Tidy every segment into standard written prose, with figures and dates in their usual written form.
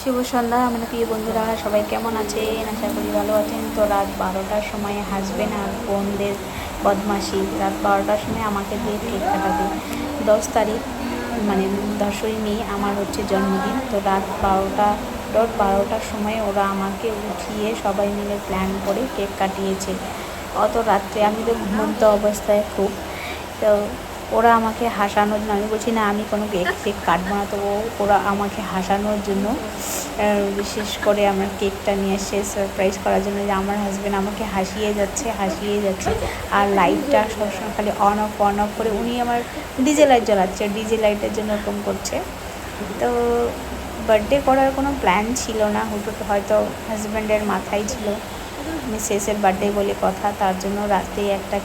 শুভ সন্ধ্যা আমার প্রিয় বন্ধুরা, সবাই কেমন আছেন? আশা করি ভালো আছেন। তো রাত 12টার সময় হাসবেন্ড আর বোনদের বদমাশি, রাত 12টার সময় আমাকে দিয়ে কেক কাটাবে। 10 তারিখ মানে 10ই মে আমার হচ্ছে জন্মদিন। তো রাত 12টার সময় ওরা আমাকে উঠিয়ে সবাই মিলে প্ল্যান করে কেক কাটিয়েছে। অত রাত্রে আমি তো ঘুমন্ত অবস্থায় খুব। তো ওরা আমাকে হাসানোর জন্য, আমি বলছি না আমি কোনো কেক কাটবো না, তো ওরা আমাকে হাসানোর জন্য বিশেষ করে আমার কেকটা নিয়ে এসে সারপ্রাইজ করার জন্য, যে আমার হাজব্যান্ড আমাকে হাসিয়ে যাচ্ছে। আর লাইটটা সবসময় খালি অন অফ করে উনি আমার ডিজে লাইট জ্বালাচ্ছে, ডিজে লাইটের জন্য এরকম করছে। তো বার্থডে করার কোনো প্ল্যান ছিল না, হুটহাট হয়তো হাজব্যান্ডের মাথায় ছিল মিসেসের বার্থডে বলে কথা, তার জন্য রাতেই একটা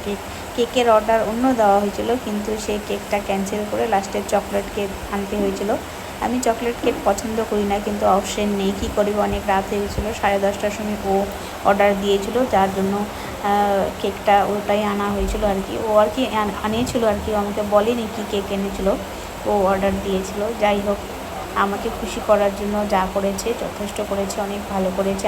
কেকের অর্ডার অন্য দেওয়া হয়েছিল, কিন্তু সেই কেকটা ক্যান্সেল করে লাস্টে চকলেট কেক আনতে হয়েছিল। আমি চকলেট কেক পছন্দ করি না, কিন্তু অপশন নেই, কী করি, অনেক রাত হয়ে গেছিলো। 10:30টার সময় ও অর্ডার দিয়েছিল, যার জন্য কেকটা ওটাই আনা হয়েছিল আর কি। ও আর কি আনিয়েছিল আর কি, আমাকে বলেনি কি কেক এনেছিল, ও অর্ডার দিয়েছিল। যাই হোক, আমাকে খুশি করার জন্য যা করেছে যথেষ্ট করেছে, অনেক ভালো করেছে।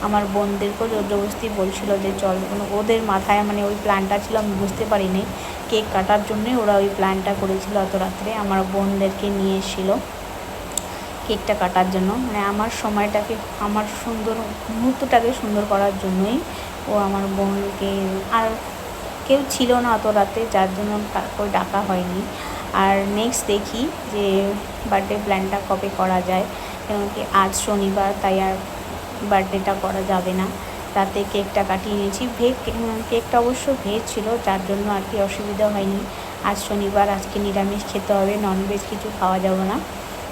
আমার বোনদেরকেও জবরদস্তি বলছিল যে চল, ওদের মাথায় মানে ওই প্ল্যানটা ছিল, আমি বুঝতে পারিনি। কেক কাটার জন্যই ওরা ওই প্ল্যানটা করেছিল। অত রাত্রে আমার বোনদেরকে নিয়ে এসেছিলো কেকটা কাটার জন্য, মানে আমার সময়টাকে, আমার সুন্দর মুহূর্তটাকে সুন্দর করার জন্যই ও আমার বোনকে, আর কেউ ছিল না অত রাতে, যার জন্য তারপর ডাকা হয়নি। আর নেক্সট দেখি যে বার্থডে প্ল্যানটা কবে করা যায়, কারণ কি আজ শনিবার, তাই আর বার্থডেটা করা যাবে না। রাতে কেকটা কাটিয়ে নিয়েছি, কেকটা অবশ্য ভেজ ছিল, যার জন্য আর কি অসুবিধা হয়নি। আজ শনিবার, আজকে নিরামিষ খেতে হবে, ননভেজ কিছু খাওয়া যাবে না।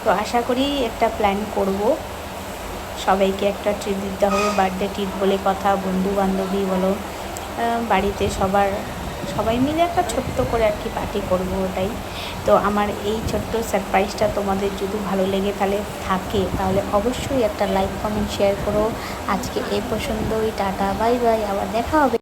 তো আশা করি একটা প্ল্যান করব, সবাইকে একটা ট্রিট দিতে হবে, বার্থডে ট্রিট বলে কথা, বন্ধু বান্ধবী বলো, বাড়িতে সবাই মিলে একটা ছোট্ট করে আর কি পার্টি করব, ওটাই। তো আমার এই ছোট্ট সারপ্রাইজটা তোমাদের যদি ভালো লেগে তাহলে অবশ্যই একটা লাইক কমেন্ট শেয়ার করো। আজকে এই পছন্দই, টাটা বাই বাই, আবার দেখা হবে।